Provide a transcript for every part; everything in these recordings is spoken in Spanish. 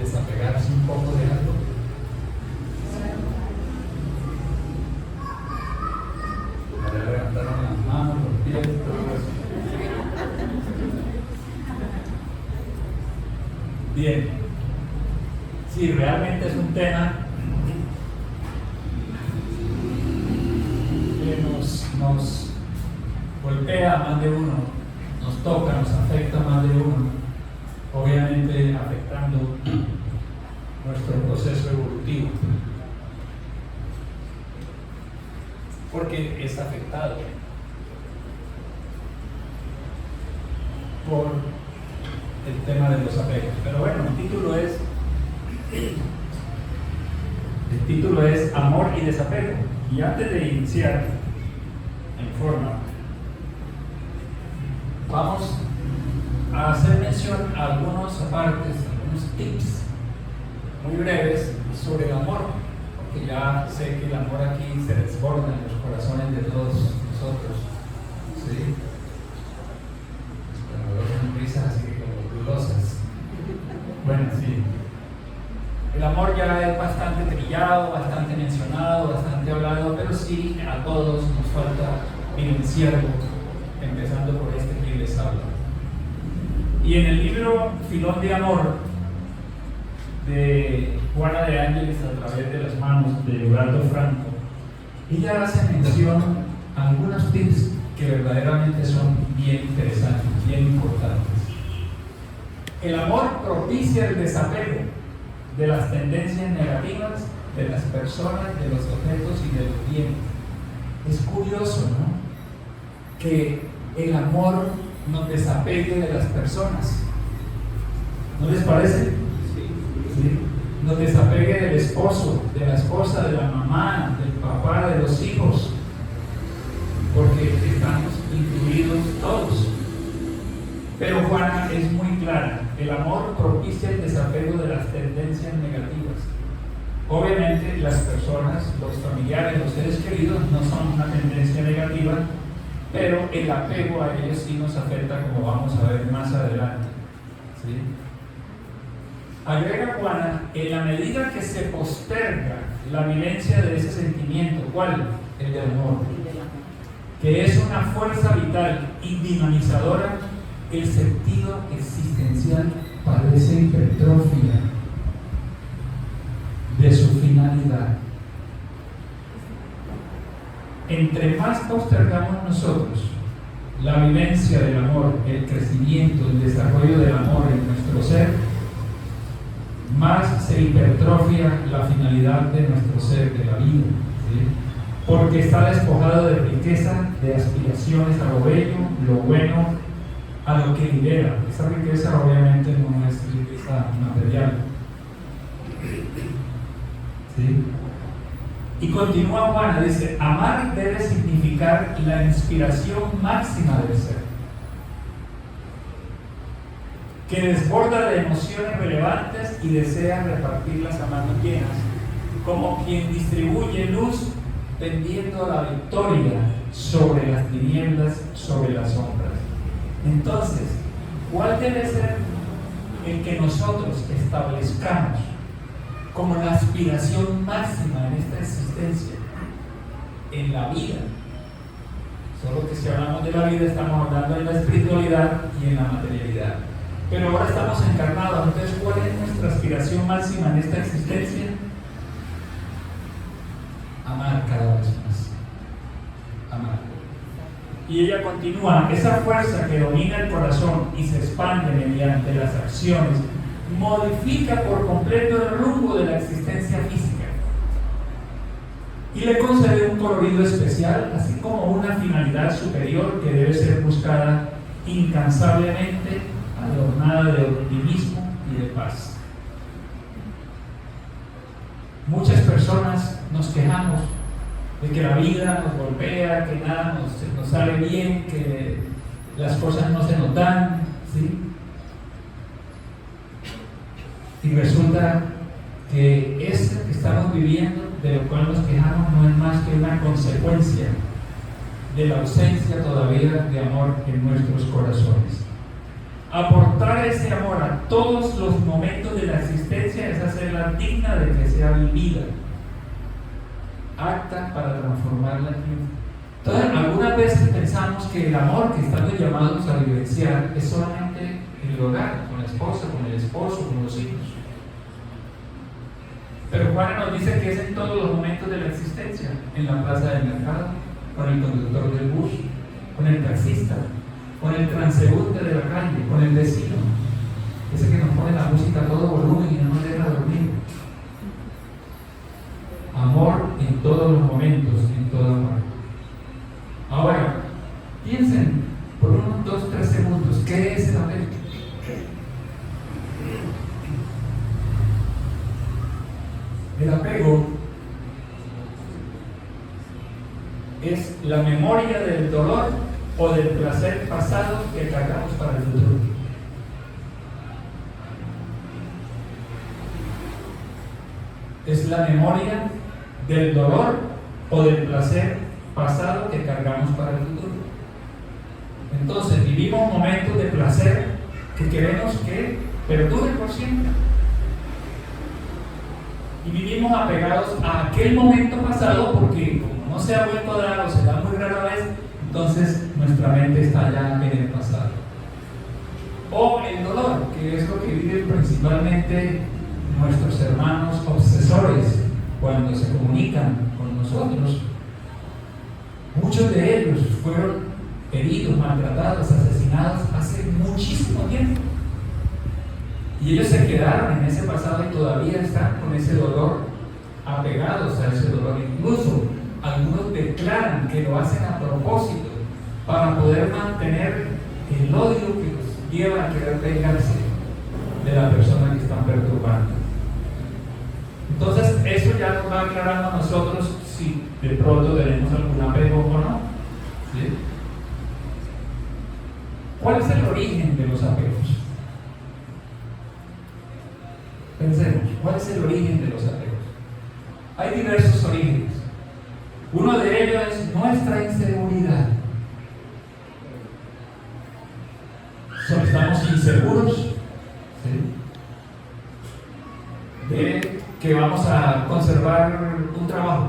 desapegarse un poco de algo? Ya levantaron las manos, los pies, todo eso. Bien, sí, realmente es un tema que nos golpea a más de uno, nos toca, nos afecta a más de uno, obviamente afectando nuestro proceso evolutivo, porque es afectado por el tema de los apegos. Pero bueno, el título es Amor y Desapego. Y antes de iniciar en forma, vamos a hacer mención a algunos apartes, algunos tips muy breves sobre el amor, porque ya sé que el amor aquí se desborda en los corazones de todos nosotros, ¿sí? Pero veo sonrisas así como dudosas. Bueno, sí. El amor ya es bastante trillado, bastante mencionado, bastante hablado, pero sí a todos nos falta vivenciarlo, empezando por este que les habla. Y en el libro Filón de Amor de Juana de Ángeles a través de las manos de Eduardo Franco, ella hace mención a algunos tips que verdaderamente son bien interesantes, bien importantes. El amor propicia el desapego de las tendencias negativas de las personas, de los objetos y de los bienes. Es curioso, ¿no?, que el amor nos desapegue de las personas. ¿No les parece? ¿Sí? Nos desapegue del esposo, de la esposa, de la mamá, del papá, de los hijos, porque estamos incluidos todos. Pero Juana es muy clara: el amor propicia el desapego de las tendencias negativas. Obviamente las personas, los familiares, los seres queridos no son una tendencia negativa, pero el apego a ellos sí nos afecta, como vamos a ver más adelante, ¿sí? Agrega Juana: en la medida que se posterga la vivencia de ese sentimiento, ¿cuál? El del amor, que es una fuerza vital y dinamizadora, el sentido existencial padece hipertrofia de su finalidad. Entre más postergamos nosotros la vivencia del amor, el crecimiento, el desarrollo del amor en nuestro ser, más se hipertrofia la finalidad de nuestro ser, de la vida, ¿sí? Porque está despojado de riqueza, de aspiraciones a lo bello, lo bueno, a lo que libera. Esa riqueza obviamente no es riqueza material, ¿sí? Y continúa Juana, dice: amar debe significar la inspiración máxima del ser, que desborda de emociones relevantes y desea repartirlas a manos llenas, como quien distribuye luz tendiendo la victoria sobre las tinieblas, sobre las sombras. Entonces, ¿cuál debe ser el que nosotros establezcamos como la aspiración máxima en esta existencia, en la vida? Solo que si hablamos de la vida estamos hablando de la espiritualidad y en la materialidad. Pero ahora estamos encarnados, entonces ¿cuál es nuestra aspiración máxima en esta existencia? Amar cada vez más. Amar. Y ella continúa: esa fuerza que domina el corazón y se expande mediante las acciones modifica por completo el rumbo de la existencia física y le concede un colorido especial, así como una finalidad superior que debe ser buscada incansablemente, adornada de optimismo y de paz. Muchas personas nos quejamos de que la vida nos golpea, que nada nos sale bien, que las cosas no se nos dan, ¿sí? Y resulta que esto que estamos viviendo, de lo cual nos quejamos, no es más que una consecuencia de la ausencia todavía de amor en nuestros corazones. Aportar ese amor a todos los momentos de la existencia es hacerla digna de que sea vivida, apta para transformarla en vida. Entonces, algunas veces pensamos que el amor que estamos llamados a vivenciar es solamente en el hogar, con la esposa, con el esposo, con los hijos. Pero Juana nos dice que es en todos los momentos de la existencia, en la plaza del mercado, con el conductor del bus, con el taxista, con el transeúnte de la calle, con el vecino, ese que nos pone la música a todo volumen y no nos deja dormir. Amor en todos los momentos, en toda parte. Ahora, piensen por unos 2-3 segundos, ¿qué es el apego? El apego es la memoria del dolor o del placer pasado que cargamos para el futuro. Es la memoria del dolor o del placer pasado que cargamos para el futuro. Entonces vivimos momentos de placer que queremos que perduren por siempre. Y vivimos apegados a aquel momento pasado porque como no se ha vuelto a dar o se da muy rara vez, entonces nuestra mente está ya en el pasado. O el dolor, que es lo que viven principalmente nuestros hermanos obsesores cuando se comunican con nosotros. Muchos de ellos fueron heridos, maltratados, asesinados hace muchísimo tiempo. Y ellos se quedaron en ese pasado y todavía están con ese dolor, apegados a ese dolor. Incluso algunos declaran que lo hacen a propósito para poder mantener el odio que los lleva a querer vengarse de la persona que están perturbando. Entonces, eso ya nos va aclarando a nosotros si de pronto tenemos algún apego o no. ¿Sí? ¿Cuál es el origen de los apegos? Pensemos, ¿cuál es el origen de los apegos? Hay diversos orígenes. Uno de ellos es nuestra inseguridad. Estamos inseguros, ¿sí?, de que vamos a conservar un trabajo.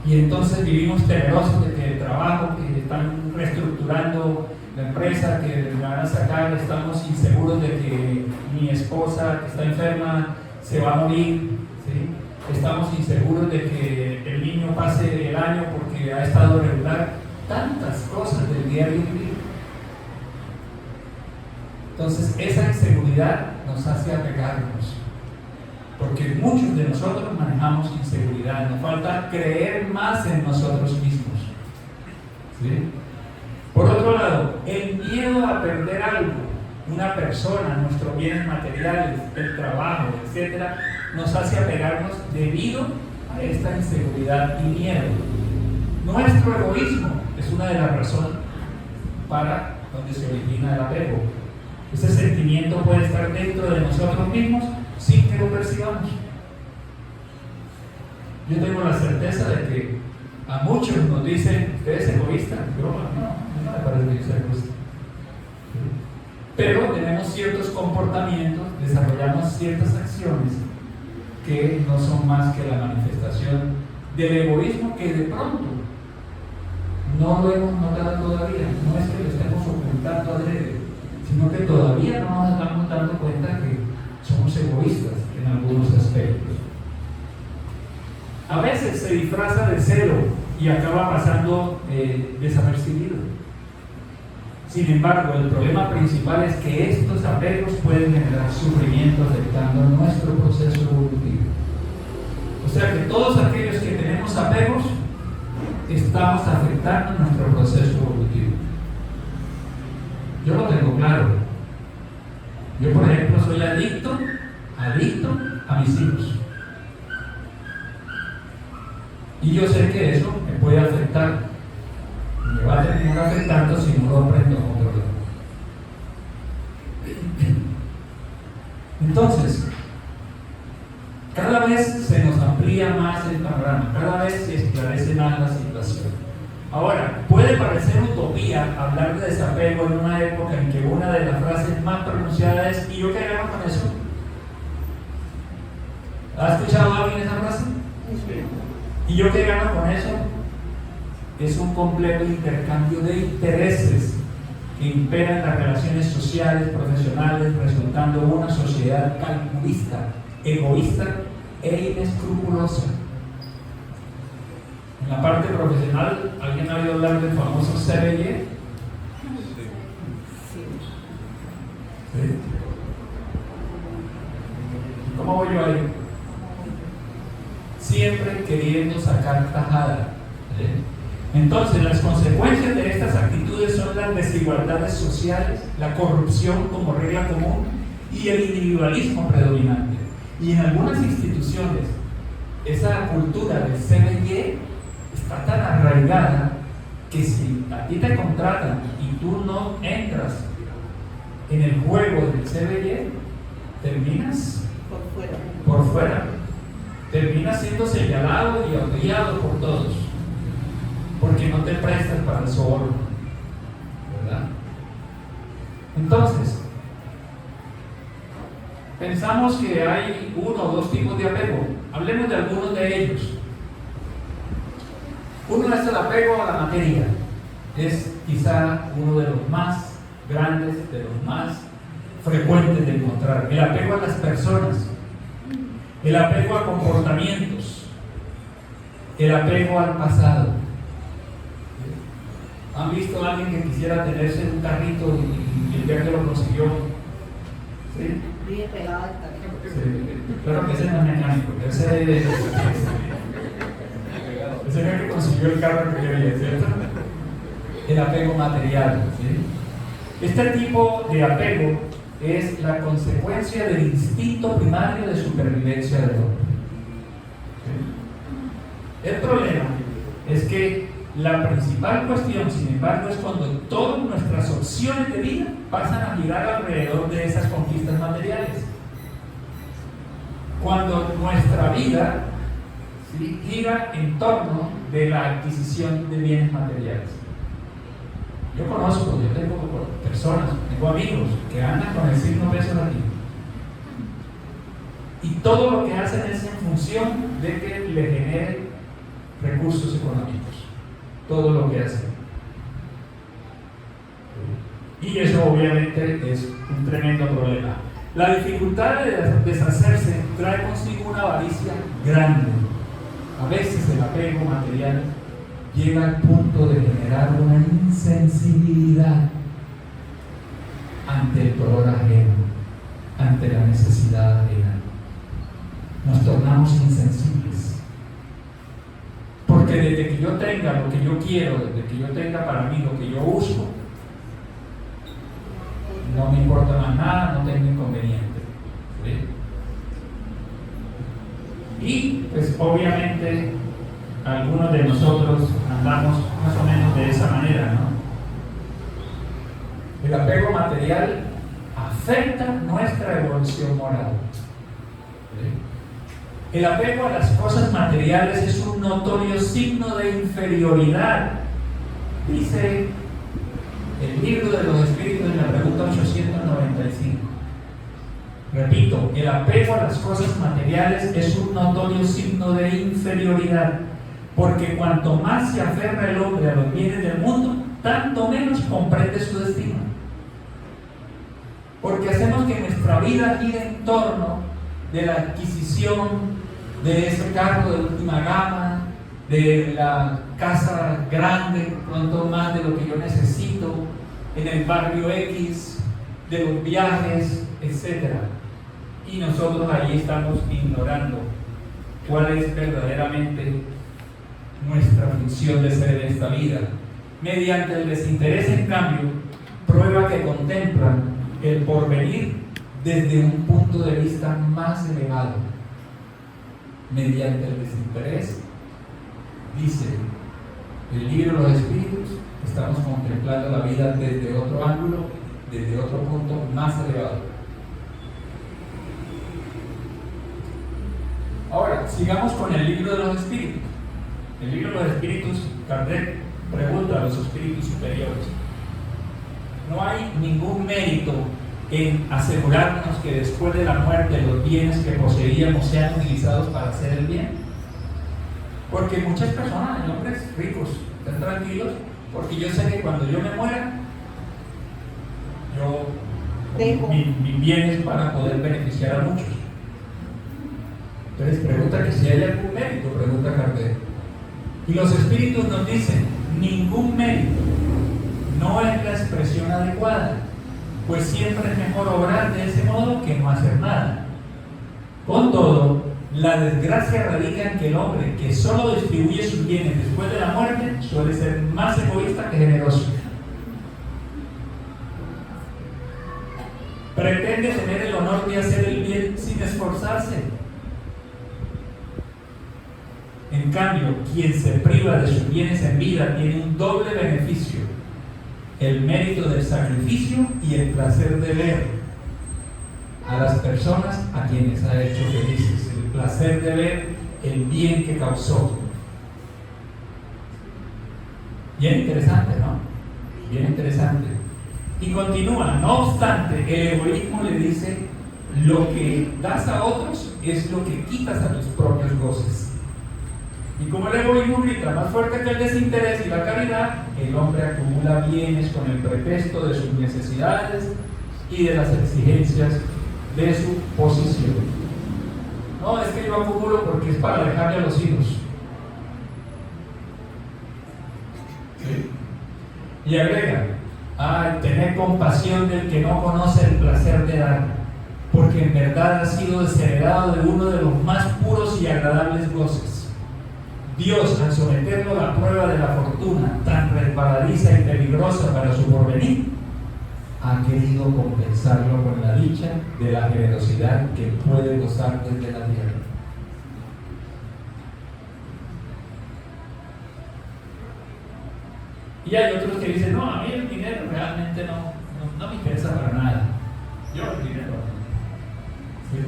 Y entonces vivimos temerosos de que el trabajo que están reestructurando la empresa, que me van a sacar, estamos inseguros de que mi esposa que está enferma se va a morir, ¿sí? Estamos inseguros de que el niño pase el año porque ha estado regular. Tantas cosas del diario vivir. Entonces esa inseguridad nos hace apegarnos, porque muchos de nosotros manejamos inseguridad, nos falta creer más en nosotros mismos, ¿sí? Por otro lado, el miedo a perder algo, una persona, nuestros bienes materiales, el trabajo, etc., nos hace apegarnos debido a esta inseguridad y miedo. Nuestro egoísmo es una de las razones para donde se origina el apego. Ese sentimiento puede estar dentro de nosotros mismos sin que lo percibamos. Yo tengo la certeza de que a muchos nos dicen, ¿usted es egoísta? Yo no me parece que yo sea egoísta. Pero tenemos ciertos comportamientos, desarrollamos ciertas acciones que no son más que la manifestación del egoísmo que de pronto no lo hemos notado todavía. No es que lo estemos ocultando adrede, sino que todavía no nos estamos dando cuenta que somos egoístas en algunos aspectos. A veces se disfraza de celo y acaba pasando desapercibido. Sin embargo, el problema principal es que estos apegos pueden generar sufrimiento afectando nuestro proceso evolutivo. O sea que todos aquellos que tenemos apegos estamos afectando nuestro proceso evolutivo. Yo lo tengo claro. Yo, por ejemplo, soy adicto a mis hijos. Y yo sé que eso me puede afectar. Me va a terminar afectando si no lo aprendo a controlar. Entonces, cada vez se nos amplía más el panorama, cada vez se esclarece más la situación. Ahora, puede puede parecer utopía hablar de desapego en una época en que una de las frases más pronunciadas es: ¿y yo qué gano con eso? ¿Ha escuchado alguien esa frase? ¿Y yo qué gano con eso? Es un completo intercambio de intereses que imperan las relaciones sociales, profesionales, resultando una sociedad calculista, egoísta e inescrupulosa. En la parte profesional, ¿alguien ha oído hablar del famoso CBY? ¿Sí? ¿Cómo voy yo ahí? Siempre queriendo sacar tajada. ¿Sí? Entonces, las consecuencias de estas actitudes son las desigualdades sociales, la corrupción como regla común y el individualismo predominante. Y en algunas instituciones, esa cultura del CBY está tan arraigada que si a ti te contratan y tú no entras en el juego del CBY, terminas por fuera. Terminas siendo señalado y odiado por todos, porque no te prestas para el soborno, ¿verdad? Entonces, pensamos que hay uno o dos tipos de apego. Hablemos de algunos de ellos. Uno es el apego a la materia. Es quizá uno de los más grandes, de los más frecuentes de encontrar. El apego a las personas, el apego a comportamientos, el apego al pasado. ¿Han visto a alguien que quisiera tenerse un carrito y el día que lo consiguió? ¿Sí? Bien pegado al carrito. Sí. Claro que ese no es mecánico, ese fue el que consiguió el carro que quería, ¿cierto? El apego material. ¿Sí? Este tipo de apego es la consecuencia del instinto primario de supervivencia del hombre. ¿Sí? El problema es que la principal cuestión, sin embargo, es cuando todas nuestras opciones de vida pasan a girar alrededor de esas conquistas materiales. Cuando nuestra vida, ¿sí?, gira en torno de la adquisición de bienes materiales. Yo conozco, yo tengo personas, tengo amigos que andan con el signo peso latino. Y todo lo que hacen es en función de que le genere recursos económicos. Todo lo que hacen. Y eso obviamente es un tremendo problema. La dificultad de deshacerse trae consigo una avaricia grande. A veces el apego material llega al punto de generar una insensibilidad ante el dolor ajeno, ante la necesidad ajena. Nos tornamos insensibles. Porque desde que yo tenga lo que yo quiero, desde que yo tenga para mí lo que yo busco, no me importa más nada, no tengo inconveniente. ¿Sí? Y pues obviamente algunos de nosotros andamos más o menos de esa manera, ¿no? El apego material afecta nuestra evolución moral. ¿Sí? El apego a las cosas materiales es un notorio signo de inferioridad. Dice el libro de los Espíritus en la pregunta 895. Repito, el apego a las cosas materiales es un notorio signo de inferioridad, porque cuanto más se aferra el hombre a los bienes del mundo, tanto menos comprende su destino. Porque hacemos que nuestra vida gire en torno de la adquisición de ese carro de última gama, de la casa grande, pronto más de lo que yo necesito, en el barrio X, de los viajes, etc. Y nosotros ahí estamos ignorando cuál es verdaderamente nuestra función de ser en esta vida. Mediante el desinterés, en cambio, prueba que contemplan el porvenir desde un punto de vista más elevado. Mediante el desinterés, dice el libro de los Espíritus, estamos contemplando la vida desde otro ángulo, desde otro punto más elevado. Ahora, sigamos con el libro de los Espíritus. El libro de los Espíritus, Kardec Pregunta a los espíritus superiores. No hay ningún mérito en asegurarnos que después de la muerte los bienes que poseíamos sean utilizados para hacer el bien. Porque muchas personas, hombres ricos, están tranquilos, porque yo sé que cuando yo me muera, mis bienes van a poder beneficiar a muchos. Entonces pregunta que si hay algún mérito, pregunta Kardec. Y los espíritus nos dicen, ningún mérito, no es la expresión adecuada, pues siempre es mejor obrar de ese modo que no hacer nada. Con todo, la desgracia radica en que el hombre que solo distribuye sus bienes después de la muerte suele ser más egoísta que generoso. Pretende tener el honor de hacer el bien sin esforzarse. En cambio, quien se priva de sus bienes en vida tiene un doble beneficio: el mérito del sacrificio y el placer de ver a las personas a quienes ha hecho felices, el placer de ver el bien que causó. Bien interesante, ¿no? Bien interesante. Y continúa, no obstante, el egoísmo le dice: lo que das a otros es lo que quitas a tus propios goces. Y como el egoísmo grita más fuerte que el desinterés y la caridad, el hombre acumula bienes con el pretexto de sus necesidades y de las exigencias de su posición. No, es que yo acumulo porque es para dejarle a los hijos. ¿Sí? Y agrega: tener compasión del que no conoce el placer de dar, porque en verdad ha sido desheredado de uno de los más puros y agradables goces. Dios, al someterlo a la prueba de la fortuna, tan resbaladiza y peligrosa para su porvenir, ha querido compensarlo con la dicha de la generosidad que puede gozar desde la tierra. Y hay otros que dicen: no, a mí el dinero realmente no me interesa para nada. Yo el dinero. ¿Sí?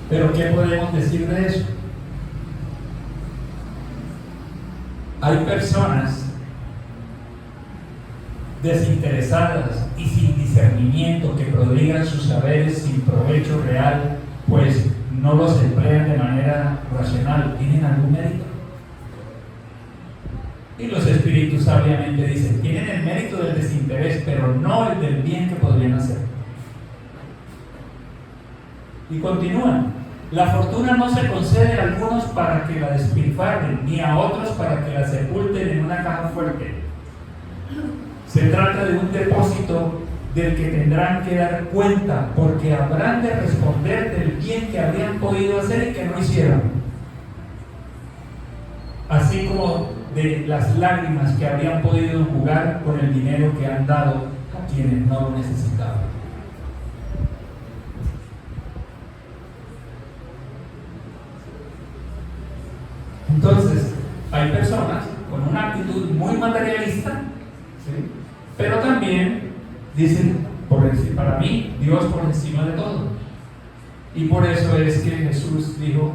Pero ¿qué podemos decir de eso? Hay personas desinteresadas y sin discernimiento que prodigan sus saberes sin provecho real, pues no los emplean de manera racional. ¿Tienen algún mérito? Y los espíritus sabiamente dicen: tienen el mérito del desinterés, pero no el del bien que podrían hacer. Y continúan: la fortuna no se concede a algunos para que la despilfarren, ni a otros para que la sepulten en una caja fuerte. Se trata de un depósito del que tendrán que dar cuenta, porque habrán de responder del bien que habrían podido hacer y que no hicieron, así como de las lágrimas que habrían podido jugar con el dinero que han dado a quienes no lo necesitaban. Entonces, hay personas con una actitud muy materialista, ¿sí? Pero también dicen: para mí, Dios por encima de todo. Y por eso es que Jesús dijo: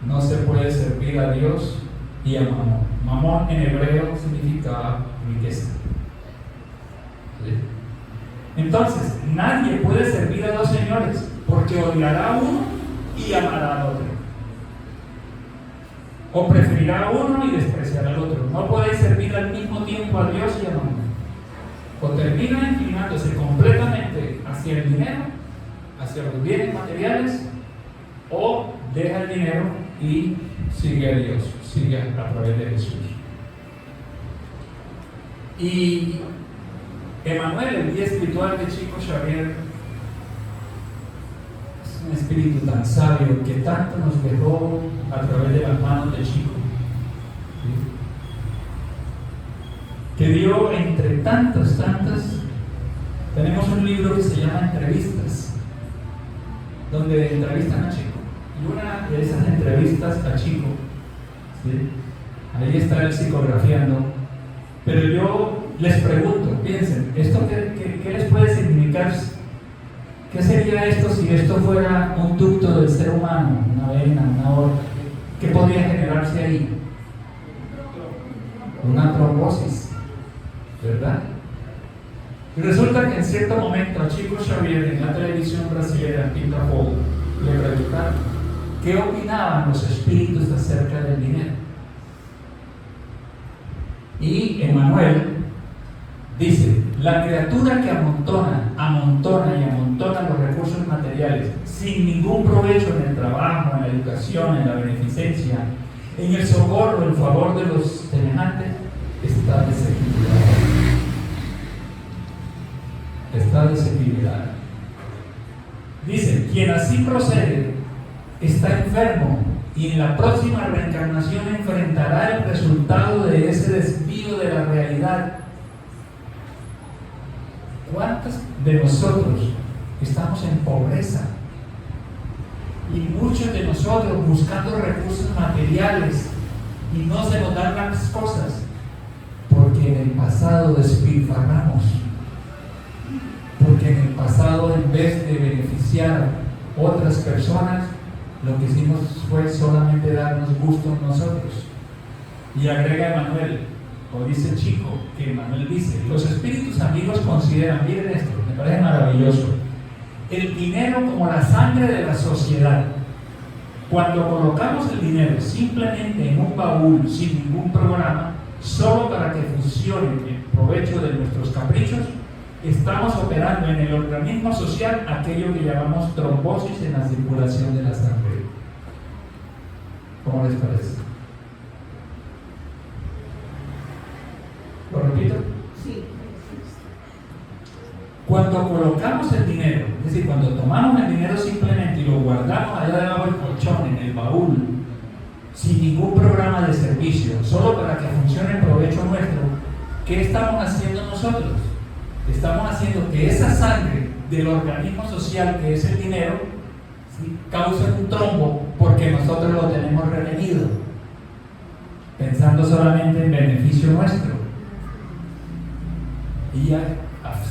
no se puede servir a Dios y a Mamón. Mamón en hebreo significa riqueza. ¿Sí? Entonces, nadie puede servir a dos señores, porque odiará a uno y amará al otro. O preferirá a uno y despreciará al otro. No podéis servir al mismo tiempo a Dios y a Mamón. O termina inclinándose completamente hacia el dinero, hacia los bienes materiales, o deja el dinero y sigue a Dios, sigue a través de Jesús. Y Emmanuel, el guía espiritual de Chico Xavier, es un espíritu tan sabio que tanto nos dejó a través de las manos de Chico, ¿sí? Que dio entre tantas, tenemos un libro que se llama Entrevistas, donde entrevistan a Chico, y una de esas entrevistas a Chico, ¿sí? Ahí está él psicografiando, pero yo les pregunto, piensen, ¿esto qué les puede significar? ¿Qué sería esto si esto fuera un ducto del ser humano, una vena, una aorta? ¿Qué podría generarse ahí? Una trombosis, ¿verdad? Y resulta que en cierto momento a Chico Xavier en la televisión brasileña Pintafogo le preguntaron qué opinaban los espíritus acerca del dinero. Y Emmanuel dice: la criatura que amontona los recursos materiales sin ningún provecho en el trabajo, en la educación, en la beneficencia, en el socorro, en favor de los semejantes, está desequilibrada. Está desequilibrada. Dice: quien así procede está enfermo y en la próxima reencarnación enfrentará el resultado de ese desvío de la realidad. ¿Cuántos de nosotros estamos en pobreza? Y muchos de nosotros buscando recursos materiales y no se nos dan las cosas porque en el pasado despilfarramos, porque en el pasado, en vez de beneficiar a otras personas, lo que hicimos fue solamente darnos gusto nosotros. Y agrega Emmanuel, o dice Chico, que Emmanuel dice: los espíritus amigos consideran, miren esto, me parece maravilloso, el dinero como la sangre de la sociedad. Cuando colocamos el dinero simplemente en un baúl sin ningún programa, solo para que funcione en provecho de nuestros caprichos, estamos operando en el organismo social aquello que llamamos trombosis en la circulación de la sangre. ¿Cómo les parece? ¿Lo repito? Sí. Cuando colocamos el dinero, es decir, cuando tomamos el dinero simplemente y lo guardamos allá debajo del colchón, en el baúl, sin ningún programa de servicio, solo para que funcione en provecho nuestro, ¿qué estamos haciendo nosotros? Estamos haciendo que esa sangre del organismo social que es el dinero, ¿sí?, cause un trombo porque nosotros lo tenemos retenido, pensando solamente en beneficio nuestro. Y ya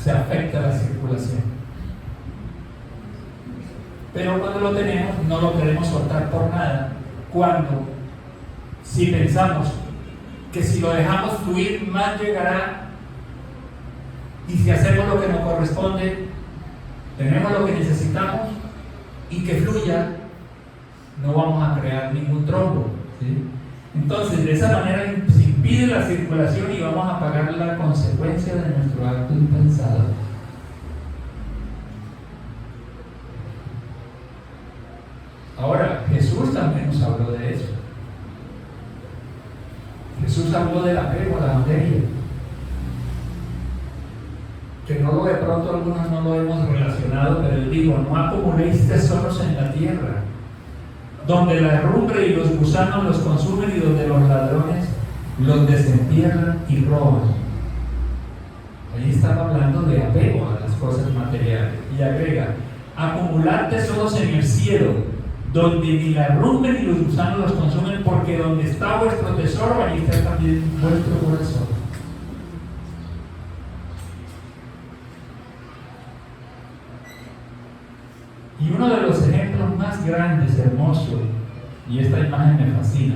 se afecta la circulación. Pero cuando lo tenemos, no lo queremos soltar por nada. Cuando, si pensamos que si lo dejamos fluir, más llegará, y si hacemos lo que nos corresponde, tenemos lo que necesitamos y que fluya, no vamos a crear ningún trombo, ¿sí? Entonces, de esa manera se impide la circulación y vamos a pagar la consecuencia de nuestro acto impensado. Ahora, Jesús también nos habló de eso. Jesús habló del apego a la materia, que no de pronto algunos no lo hemos relacionado, pero él dijo: no acumuléis tesoros en la tierra, donde la herrumbre y los gusanos los consumen y donde los ladrones los desentierran y roban. Ahí estaba hablando de apego a las cosas materiales. Y agrega: acumular tesoros en el cielo, donde ni la herrumbre ni los gusanos los consumen, porque donde está vuestro tesoro, ahí está también vuestro corazón. Y uno de los ejemplos más grandes, hermosos, y esta imagen me fascina,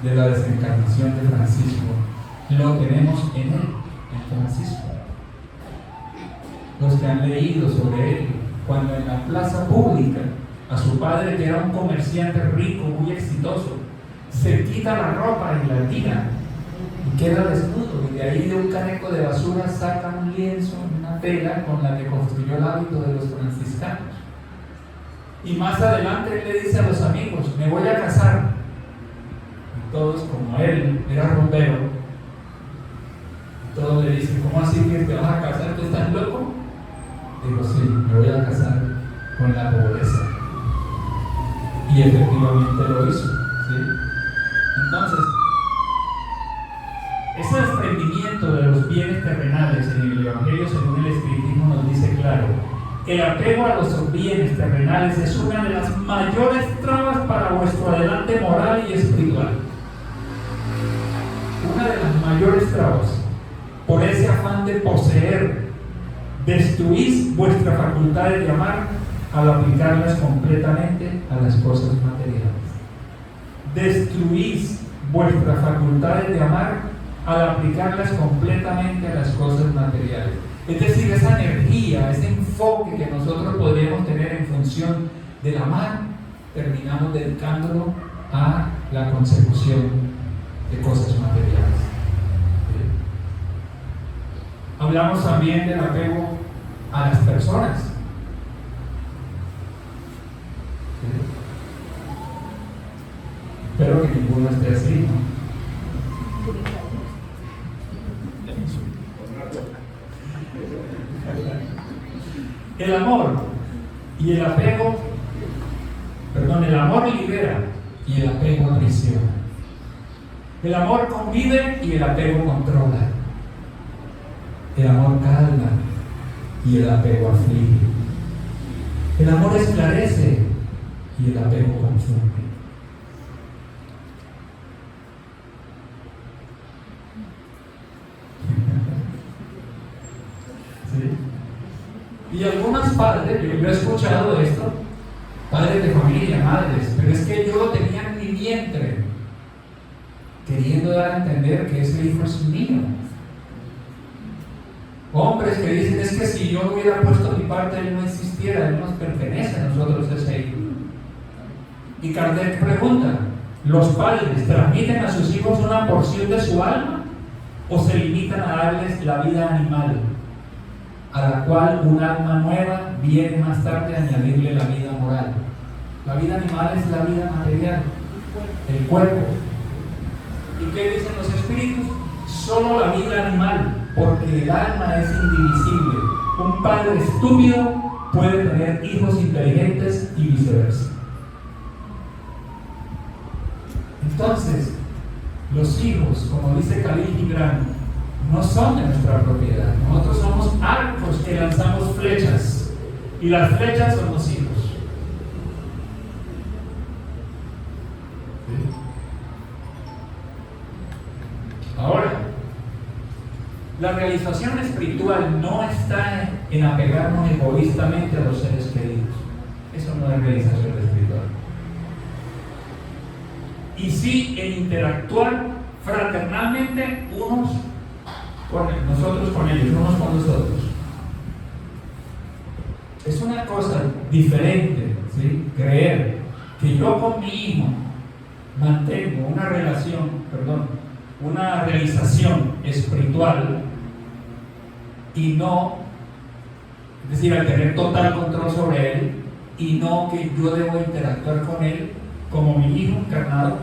de la desencarnación de Francisco, lo tenemos en él, en Francisco. Los que han leído sobre él, cuando en la plaza pública a su padre, que era un comerciante rico, muy exitoso, se quita la ropa y la tira y queda desnudo, y de ahí de un caneco de basura saca un lienzo, una tela con la que construyó el hábito de los franciscanos. Y más adelante él le dice a los amigos: me voy a casar. Y todos, como él era rumbero, todos le dicen: ¿cómo así que te vas a casar? ¿Tú estás loco? Digo: sí, me voy a casar con la pobreza. Y efectivamente lo hizo, ¿sí? Entonces, ese desprendimiento de los bienes terrenales en el Evangelio según el Espiritismo nos dice claro: el apego a los bienes terrenales es una de las mayores trabas para vuestro adelante moral y espiritual. Una de las mayores trabas. Por ese afán de poseer, destruís vuestra facultad de amar al aplicarlas completamente a las cosas materiales. Destruís vuestras facultades de amar al aplicarlas completamente a las cosas materiales. Es decir, esa energía, ese enfoque que nosotros podríamos tener en función del amar, terminamos dedicándolo a la consecución de cosas materiales. Hablamos también del apego a las personas. Espero que ninguno esté así, ¿no? El amor y el apego, el amor libera y el apego aprisiona. El amor convive y el apego controla. El amor calma y el apego aflige. El amor esclarece y el apego confunde. ¿Sí? Y algunos padres, yo he escuchado esto, padres de familia, madres, pero es que yo lo tenía en mi vientre, queriendo dar a entender que ese hijo es mío. Hombres que dicen, es que si yo no hubiera puesto mi parte, él no existiera, él nos pertenece a nosotros ese hijo. Y Kardec pregunta, ¿los padres transmiten a sus hijos una porción de su alma o se limitan a darles la vida animal, a la cual un alma nueva viene más tarde a añadirle la vida moral? La vida animal es la vida material, el cuerpo. ¿Y qué dicen los espíritus? Solo la vida animal, porque el alma es indivisible. Un padre estúpido puede tener hijos inteligentes y viceversa. Entonces, los hijos, como dice Khalil Gibran, no son de nuestra propiedad. Nosotros somos arcos que lanzamos flechas, y las flechas son los hijos. Ahora, la realización espiritual no está en apegarnos egoístamente a los seres queridos. Eso no es realización espiritual. Y sí en interactuar fraternalmente unos con nosotros con ellos, unos con nosotros. Es una cosa diferente, ¿sí? Creer que yo con mi hijo mantengo una realización espiritual y no, es decir, al tener total control sobre él, y no que yo debo interactuar con él como mi hijo carnal,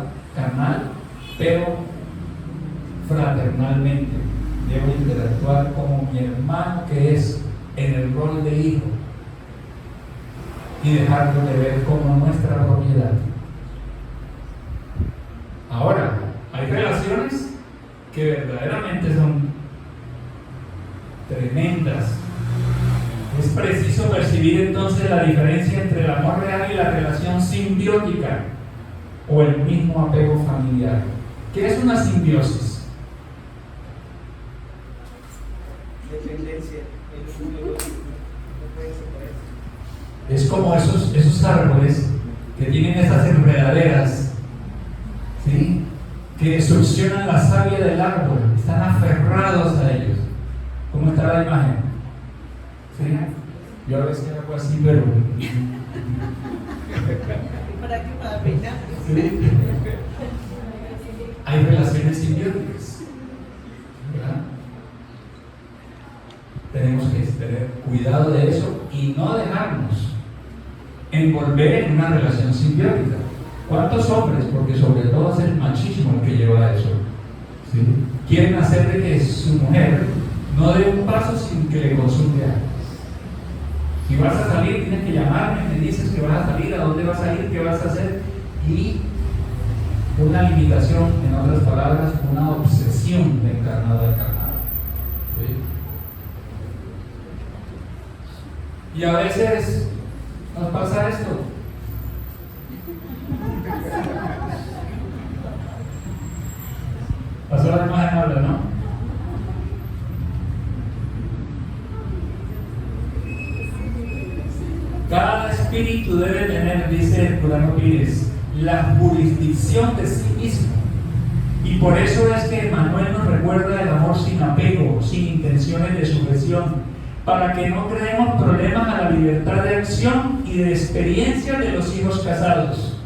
pero fraternalmente. Debo interactuar como mi hermano que es en el rol de hijo y dejarlo de ver como nuestra propiedad. Ahora, hay relaciones que verdaderamente son tremendas. Es preciso percibir entonces la diferencia entre el amor real y la relación simbiótica o el mismo apego familiar. ¿Qué es una simbiosis? Dependencia. Es como esos árboles que tienen esas enredaderas, ¿sí? Que succionan la savia del árbol, están aferrados a ellos. ¿Cómo está la imagen? ¿Sí? Yo a veces hago así, pero... ¿Para qué? Para peinar. ¿Sí? Hay relaciones simbióticas, ¿verdad? Tenemos que tener cuidado de eso y no dejarnos envolver en una relación simbiótica. ¿Cuántos hombres, porque sobre todo es el machismo el que lleva a eso, ¿sí? Quieren hacer de que su mujer no dé un paso sin que le consulte algo? Si vas a salir, tienes que llamarme, me dices que vas a salir, a dónde vas a ir, qué vas a hacer, y una limitación, en otras palabras, una obsesión de encarnado a encarnado, ¿sí? Y a veces nos pasa esto. Pasó la imagen ahora, ¿no? Cada espíritu debe tener, dice Herculano Pires, la jurisdicción de sí mismo. Y por eso es que Emmanuel nos recuerda el amor sin apego, sin intenciones de sujeción, para que no creemos problemas a la libertad de acción y de experiencia de los hijos casados.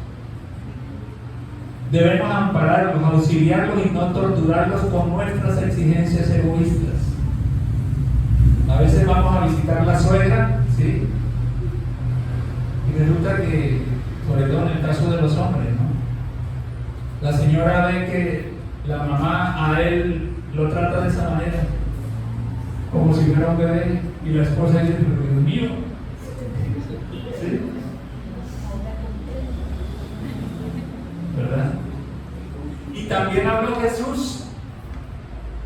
Debemos ampararlos, auxiliarlos y no torturarlos con nuestras exigencias egoístas. A veces vamos a visitar la suegra, ¿sí? Y resulta que, sobre todo en el caso de los hombres, ¿no? La señora ve que la mamá a él lo trata de esa manera, como si fuera un bebé, y la esposa dice, pero Dios mío, ¿sí? ¿Verdad? Y también habló Jesús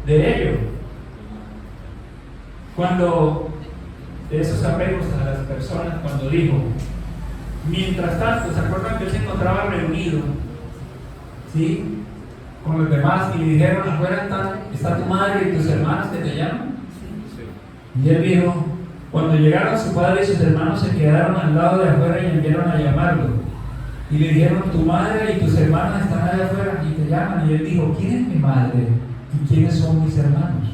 de ello, cuando de esos apegos a las personas, cuando dijo, mientras tanto, ¿se acuerdan que él se encontraba reunido, ¿sí?, con los demás, y le dijeron, afuera está tu madre y tus hermanos que te llaman? Sí. Y él dijo, cuando llegaron su padre y sus hermanos se quedaron al lado de afuera y enviaron a llamarlo. Y le dijeron, tu madre y tus hermanos están allá afuera y te llaman. Y él dijo, ¿quién es mi madre y quiénes son mis hermanos?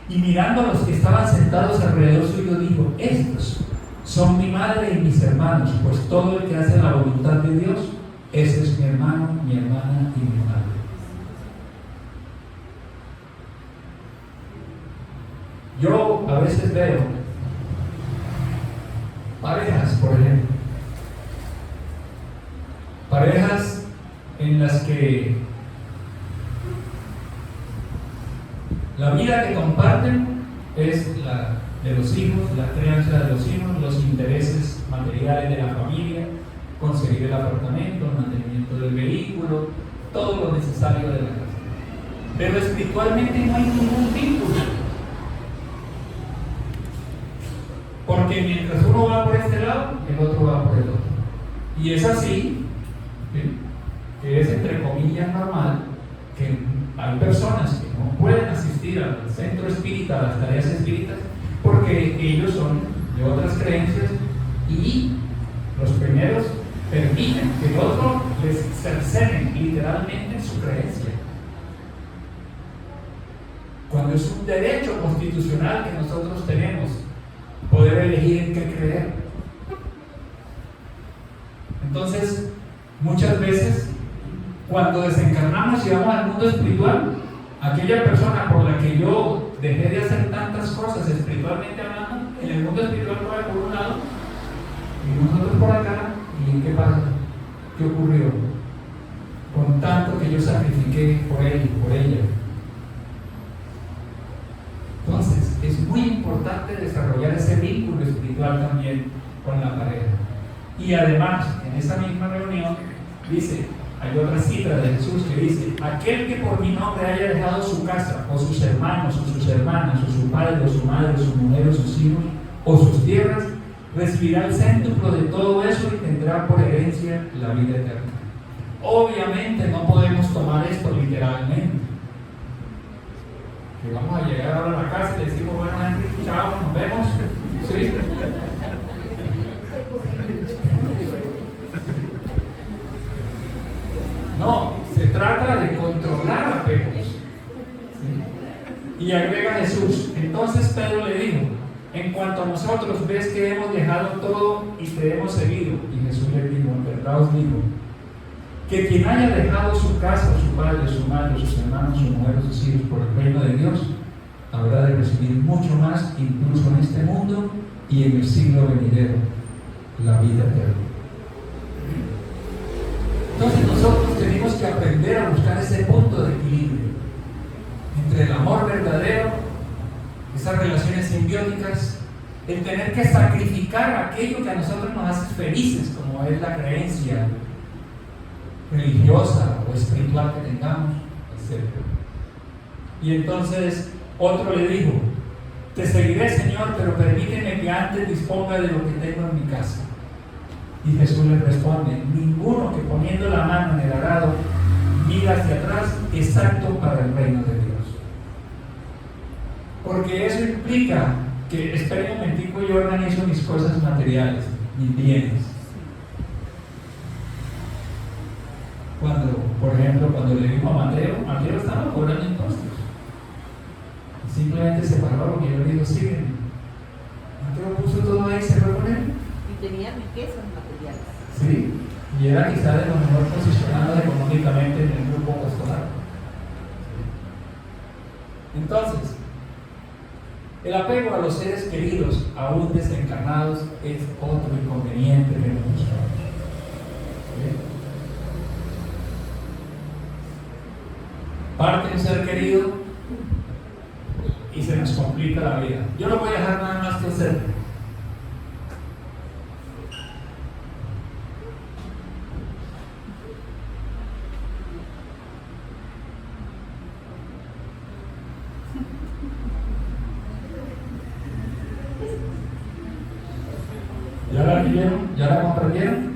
Y mirando a los que estaban sentados alrededor suyo dijo, estos son mi madre y mis hermanos, pues todo el que hace la voluntad de Dios, ese es mi hermano, mi hermana y mi madre. Yo a veces veo parejas, por ejemplo, parejas en las que la vida que comparten es la de los hijos, la crianza de los hijos, los intereses materiales de la familia, conseguir el apartamento, el mantenimiento del vehículo, todo lo necesario de la casa. Pero espiritualmente no hay ningún vínculo. Porque mientras uno va por este lado, el otro va por el otro. Y es así, ¿sí?, que es entre comillas normal que hay personas que no pueden asistir al centro espírita, a las tareas espíritas, porque ellos son de otras creencias y los primeros permiten que el otro les cercenen literalmente en su creencia. Cuando es un derecho constitucional que nosotros tenemos, poder elegir en qué creer. Entonces, muchas veces, cuando desencarnamos y vamos al mundo espiritual, aquella persona por la que yo dejé de hacer tantas cosas espiritualmente hablando, en el mundo espiritual va por un lado y nosotros por acá, ¿y qué pasa? ¿Qué ocurrió? Con tanto que yo sacrifiqué por él y por ella. Entonces, es muy importante desarrollar ese vínculo espiritual también con la pareja. Y además, en esa misma reunión, dice, hay otra cita de Jesús que dice, aquel que por mi nombre haya dejado su casa, o sus hermanos, o sus hermanas, o su padre, o su madre, o su mujer, o sus hijos, o sus tierras, recibirá el céntuplo de todo eso y tendrá por herencia la vida eterna. Obviamente no podemos tomar esto literalmente. Que vamos a llegar ahora a la casa y le decimos, bueno, Henry, chao, nos vemos. ¿Sí? No, se trata de controlar apegos. ¿Sí? Y agrega Jesús, entonces Pedro le dijo, en cuanto a nosotros, ves que hemos dejado todo y te hemos seguido. Y Jesús le dijo, en verdad os digo, que quien haya dejado su casa, su padre, su madre, sus hermanos, su mujer, sus hijos por el reino de Dios, habrá de recibir mucho más, incluso en este mundo y en el siglo venidero, la vida eterna. Entonces nosotros tenemos que aprender a buscar ese punto de equilibrio entre el amor verdadero, esas relaciones simbióticas, el tener que sacrificar aquello que a nosotros nos hace felices, como es la creencia religiosa o espiritual que tengamos, etc. Y entonces otro le dijo, te seguiré, Señor, pero permíteme que antes disponga de lo que tengo en mi casa. Y Jesús le responde, ninguno que poniendo la mano en el arado mira hacia atrás es apto para el reino de Dios. Porque eso implica que, espera un momentico, yo organizo mis cosas materiales, mis bienes, Cuando, por ejemplo, cuando le dijo a Mateo estaba cobrando impuestos. Simplemente se paró porque yo le digo, sígueme. Mateo puso todo ahí y se fue con él. Y tenía riquezas materiales. Sí, y era quizá de los mejor posicionados económicamente en el grupo pastoral. Entonces, el apego a los seres queridos, aún desencarnados, es otro inconveniente que nos mostramos. Parte un ser querido y se nos complica la vida. Yo no voy a dejar nada más que hacer. ¿Ya la vieron? ¿Ya la comprendieron?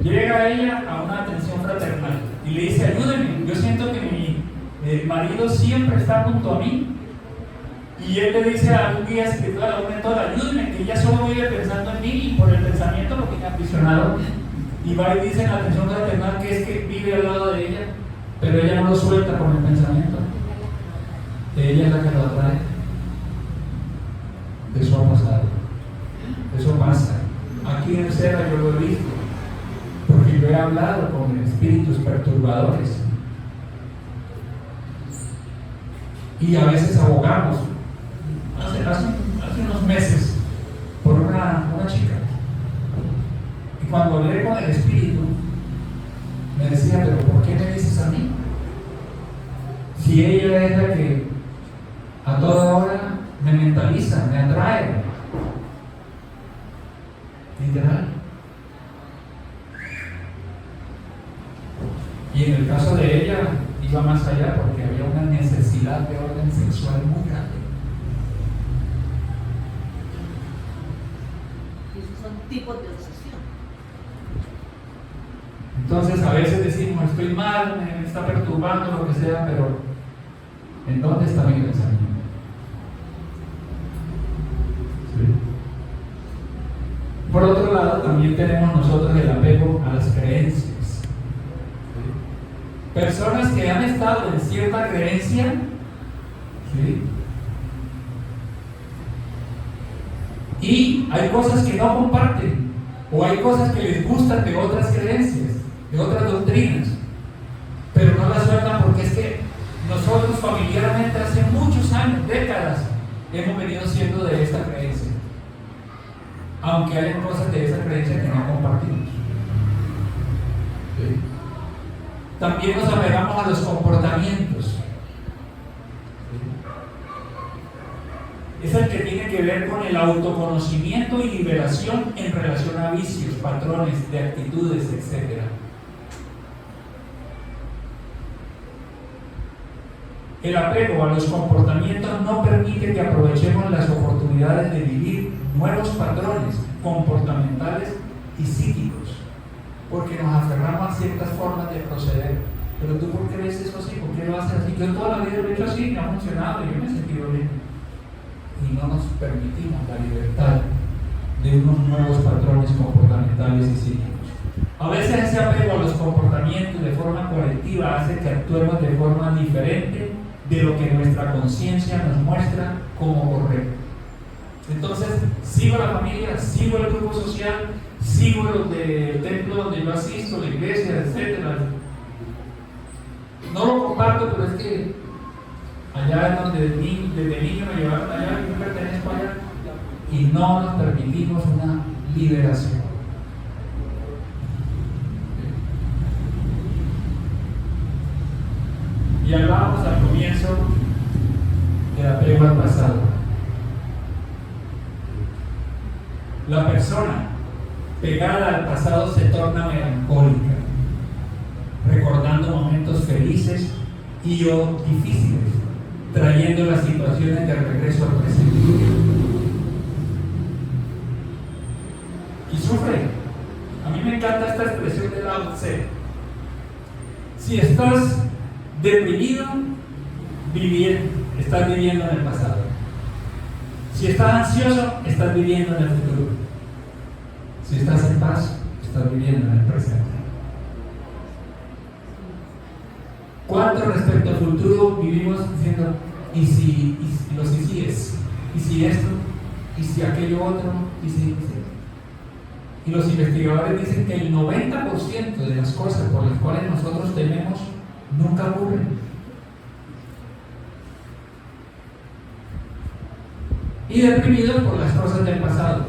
Llega ella a una atención fraternal y le dice, ayúdenme, yo siento que mi marido siempre está junto a mí. Y él le dice a un guía espiritual, a un mentor, ayúdenme, que ella solo vive pensando en mí y por el pensamiento lo tiene aprisionado. Y va y dice en la atención fraternal que es que vive al lado de ella, pero ella no lo suelta con el pensamiento. Ella es la que lo atrae. Eso ha pasado. Eso pasa. Aquí en Cera yo lo he visto, porque yo he hablado con espíritus perturbadores. Y a veces abogamos. Hace unos meses, por una chica. Y cuando hablé con el espíritu, me decía, pero ¿por qué me dices a mí? Si ella es la que a toda hora me mentaliza, me atrae. Literal. Y en el caso de ella, iba más allá porque había una necesidad de orden sexual muy grande. Esos son tipos de obsesión. Entonces a veces decimos, estoy mal, me está perturbando, lo que sea, pero ¿en dónde está mi pensamiento? ¿Sí? Por otro lado, también tenemos nosotros el apego a las creencias. ¿Sí? Personas que han estado en cierta creencia, ¿sí? Y hay cosas que no comparten, o hay cosas que les gustan de otras creencias, de otras doctrinas, pero no las sueltan porque es que nosotros familiarmente hace muchos años, décadas, hemos venido siendo de esta creencia, aunque hay cosas de esa creencia que no compartimos. ¿Sí? También nos apegamos a los comportamientos. Es el que tiene que ver con el autoconocimiento y liberación en relación a vicios, patrones de actitudes, etc. El apego a los comportamientos no permite que aprovechemos las oportunidades de vivir nuevos patrones comportamentales y psíquicos, porque nos aferramos a ciertas formas de proceder. Pero tú, ¿por qué ves eso así? ¿Por qué lo haces así? Yo toda la vida lo he hecho así, me ha funcionado, yo me he sentido bien. Y no nos permitimos la libertad de unos nuevos patrones comportamentales y psíquicos. A veces ese apego a los comportamientos de forma colectiva hace que actuemos de forma diferente de lo que nuestra conciencia nos muestra como correcto. Entonces, sigo la familia, sigo el grupo social, sigo los del templo donde yo asisto, la iglesia, etc. No lo comparto, pero es que allá es donde desde niño me llevaron allá, yo pertenezco allá, y no nos permitimos una liberación. Y hablábamos al comienzo del apego al pasado. La persona pegada al pasado se torna melancólica, recordando momentos felices y o difíciles, trayendo las situaciones de regreso al presente. Y sufre. A mí me encanta esta expresión de Lao Tse. Si estás deprimido, estás viviendo en el pasado. Si estás ansioso, estás viviendo en el futuro. Si estás en paz, estás viviendo en el presente. ¿Cuánto respecto al futuro vivimos diciendo, y si los es, y si esto, y si aquello otro, y si? Y los investigadores dicen que el 90% de las cosas por las cuales nosotros tememos nunca ocurren. Y deprimidos por las cosas del pasado.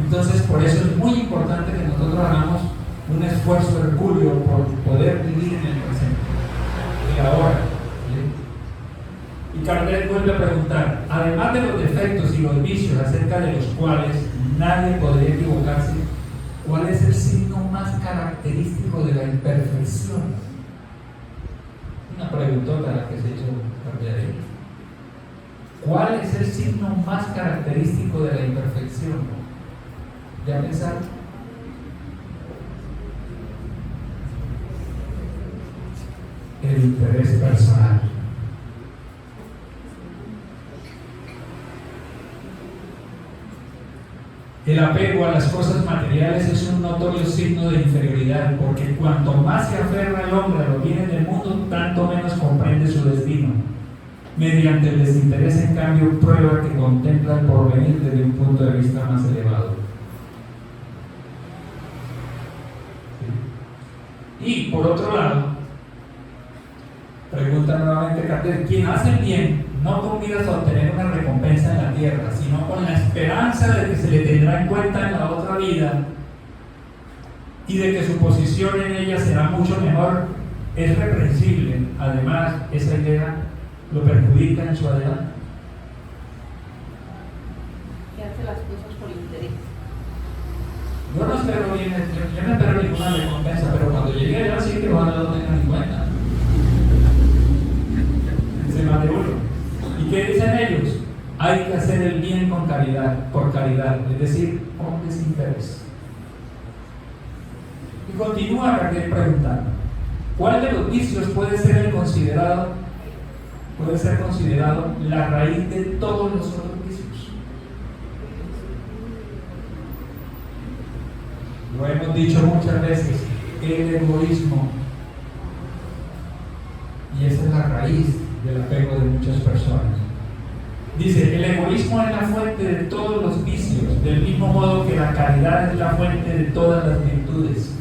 Entonces, por eso es muy importante que nosotros hagamos un esfuerzo hercúleo por poder vivir en el presente, y ahora. ¿Sí? Y Kardec vuelve a preguntar, además de los defectos y los vicios acerca de los cuales nadie podría equivocarse, ¿cuál es el signo más característico de la imperfección? Una preguntota la que se hizo Kardec. ¿Cuál es el signo más característico de la imperfección? ¿Ya pensaron? El interés personal. El apego a las cosas materiales es un notorio signo de inferioridad, porque cuanto más se aferra el hombre a los bienes del mundo, tanto menos comprende su destino. Mediante el desinterés, en cambio, prueba que contempla el porvenir desde un punto de vista más elevado. ¿Sí? Y por otro lado, pregunta nuevamente Kardec, quien hace el bien no con miras a obtener una recompensa en la tierra, sino con la esperanza de que se le tendrá en cuenta en la otra vida y de que su posición en ella será mucho mejor, es reprensible. Además, esa idea lo perjudica en su adelante. Que hace las cosas por interés. Yo no espero bien, yo no espero ninguna recompensa, pero cuando llegue allá sí que ojalá lo tengan en cuenta. Dice más de uno. ¿Y qué dicen ellos? Hay que hacer el bien con caridad, por caridad, es decir, con desinterés. Y continúa Kardec preguntando, ¿cuál de los vicios puede ser considerado la raíz de todos los otros vicios? Lo hemos dicho muchas veces, el egoísmo. Y esa es la raíz del apego de muchas personas. Dice, el egoísmo es la fuente de todos los vicios, del mismo modo que la caridad es la fuente de todas las virtudes.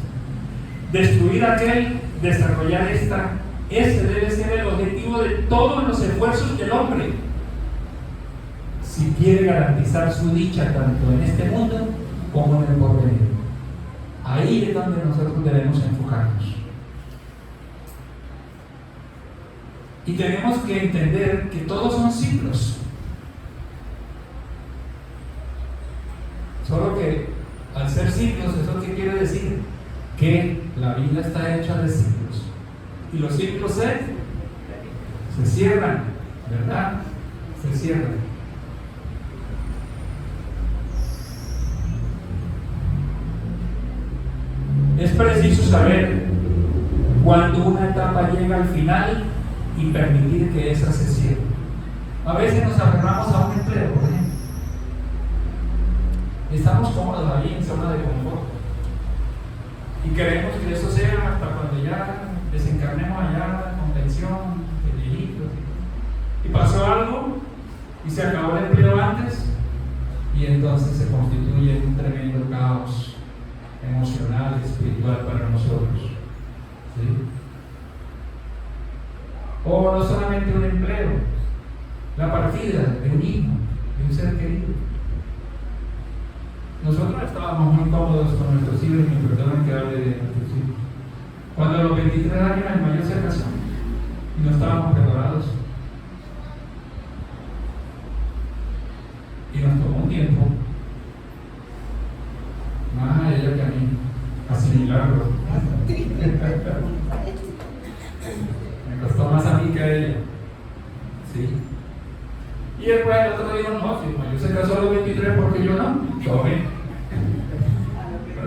Destruir aquel, desarrollar esta, ese debe ser el objetivo de todos los esfuerzos del hombre, si quiere garantizar su dicha tanto en este mundo como en el porvenir. Ahí es donde nosotros debemos enfocarnos. Y tenemos que entender que todos son ciclos. Solo que al ser ciclos, ¿eso qué quiere decir? Que la vida está hecha de ciclos. Y los ciclos se cierran, ¿verdad? Se cierran. Es preciso saber cuando una etapa llega al final y permitir que esa se cierre. A veces nos aferramos a un empleo, por ejemplo. Estamos cómodos ahí en zona de confort y queremos que eso sea hasta cuando ya desencarnemos allá con pensión, de viejitos. Y pasó algo y se acabó el empleo antes y entonces se constituye un tremendo caos emocional y espiritual para nosotros. ¿Sí? O no solamente un empleo, la partida de un hijo, de un ser querido. Nosotros estábamos muy cómodos con nuestros hijos, y me perdonan que hable de nuestros hijos. Cuando a los 23 años el mayor se casó y no estábamos preparados. Y nos tomó un tiempo, más a ella que a mí, asimilarlo. Me costó más a mí que a ella. ¿Sí? Y después el otro dijo, no, si el mayor se casó a los 23, porque yo no. Tome.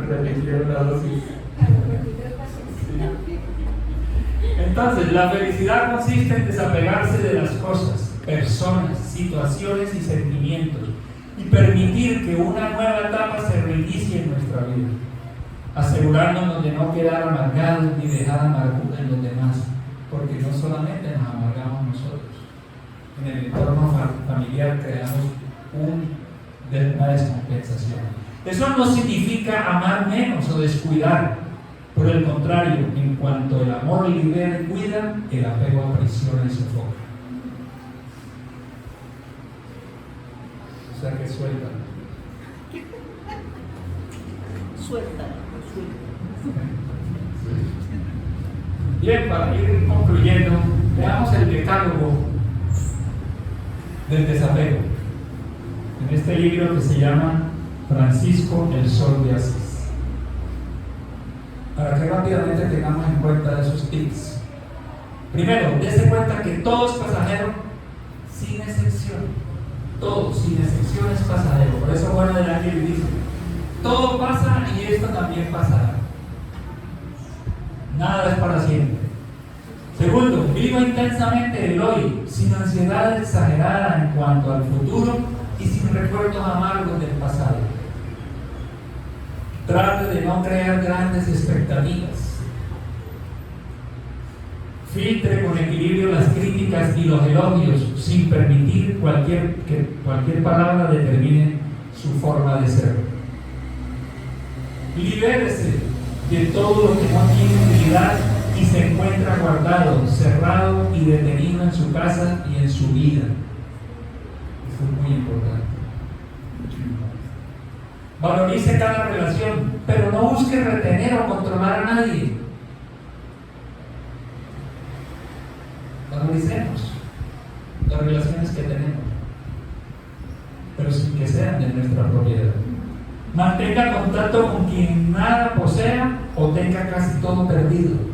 Repitieron la dosis. Entonces, la felicidad consiste en desapegarse de las cosas, personas, situaciones y sentimientos y permitir que una nueva etapa se reinicie en nuestra vida, asegurándonos de no quedar amargados ni dejar amargura en los demás, porque no solamente nos amargamos nosotros, en el entorno familiar creamos una descompensación. Eso no significa amar menos o descuidar. Por el contrario, en cuanto el amor libera y cuida, el apego aprisiona y sofoca. O sea que suelta. Suelta. Bien, para ir concluyendo, veamos el decálogo del desapego en este libro que se llama Francisco el Sol de Asís, para que rápidamente tengamos en cuenta esos tips. Primero, dése cuenta que todo es pasajero sin excepción. Todo, sin excepción, es pasajero. Por eso Juan de Ángel dice: todo pasa y esto también pasará. Nada es para siempre. Segundo, viva intensamente el hoy, sin ansiedad exagerada en cuanto al futuro y sin recuerdos amargos del pasado. Trate de no crear grandes expectativas. Filtre con equilibrio las críticas y los elogios, sin permitir que cualquier palabra determine su forma de ser. Libérese de todo lo que no tiene utilidad y se encuentra guardado, cerrado y detenido en su casa y en su vida. Eso es muy importante. Valorice cada relación, pero no busque retener o controlar a nadie. Valoricemos las relaciones que tenemos, pero sin que sean de nuestra propiedad. Mantenga contacto con quien nada posea o tenga casi todo perdido.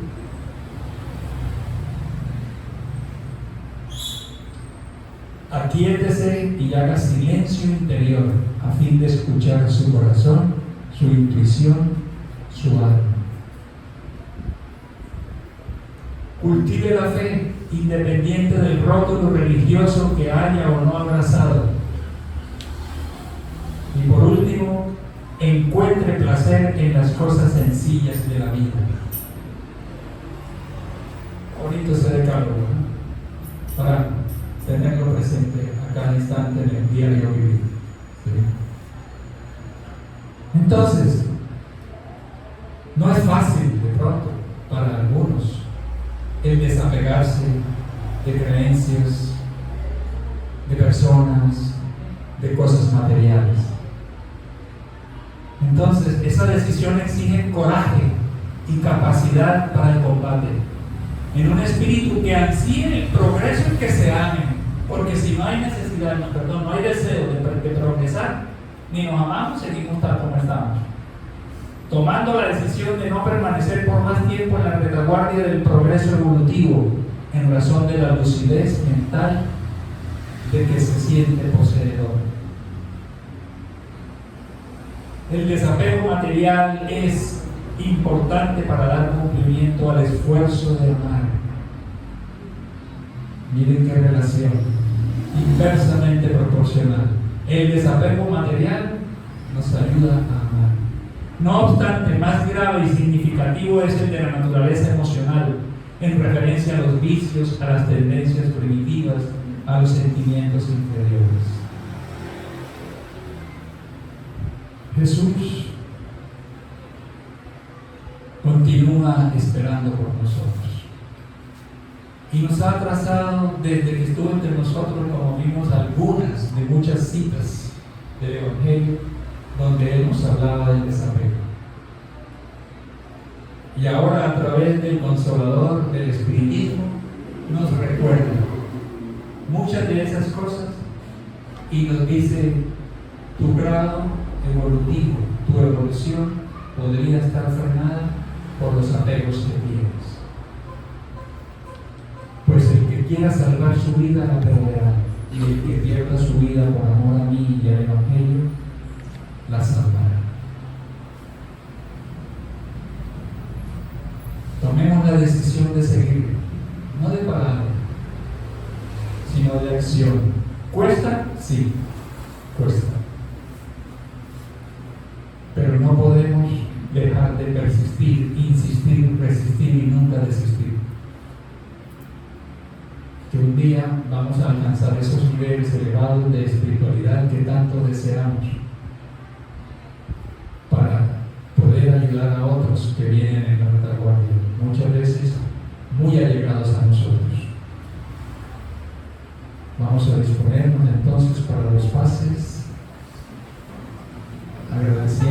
Aquíétese y haga silencio interior a fin de escuchar su corazón, su intuición, su alma. Cultive la fe independiente del rótulo religioso que haya o no abrazado. Y por último, encuentre placer en las cosas sencillas de la vida. Bonito ese decálogo, ¿no? Para tenerlo presente a cada instante en el diario vivir. ¿Sí? Entonces, no es fácil de pronto para algunos el desapegarse de creencias, de personas, de cosas materiales. Entonces, esa decisión exige coraje y capacidad para el combate, en un espíritu que ansíe el progreso y que se amen, porque si no hay necesidad, no hay deseo de progresar, ni nos amamos, seguimos tal como estamos, tomando la decisión de no permanecer por más tiempo en la retaguardia del progreso evolutivo, en razón de la lucidez mental de que se siente poseedor. El desapego material es importante para dar cumplimiento al esfuerzo de amar. Miren qué relación, inversamente proporcional. El desapego material nos ayuda a amar. No obstante, más grave y significativo es el de la naturaleza emocional, en referencia a los vicios, a las tendencias primitivas, a los sentimientos inferiores. Jesús continúa esperando por nosotros y nos ha trazado desde que estuvo entre nosotros, como vimos, algunas de muchas citas del Evangelio donde Él nos hablaba del desapego. Y ahora, a través del Consolador del Espiritismo, nos recuerda muchas de esas cosas y nos dice: tu grado evolutivo, tu evolución podría estar frenada por los apegos que tienes. Pues el que quiera salvar su vida la perderá, y el que pierda su vida por amor a mí y al Evangelio la salvará. Tomemos la decisión de seguir, no de palabra, sino de acción. ¿Cuesta? Sí, cuesta. Pero no podemos dejar de persistir, insistir, resistir y nunca desistir. algún día vamos a alcanzar esos niveles elevados de espiritualidad que tanto deseamos para poder ayudar a otros que vienen en la retaguardia, muchas veces muy allegados a nosotros. Vamos a disponernos entonces para los pases, agradeciendo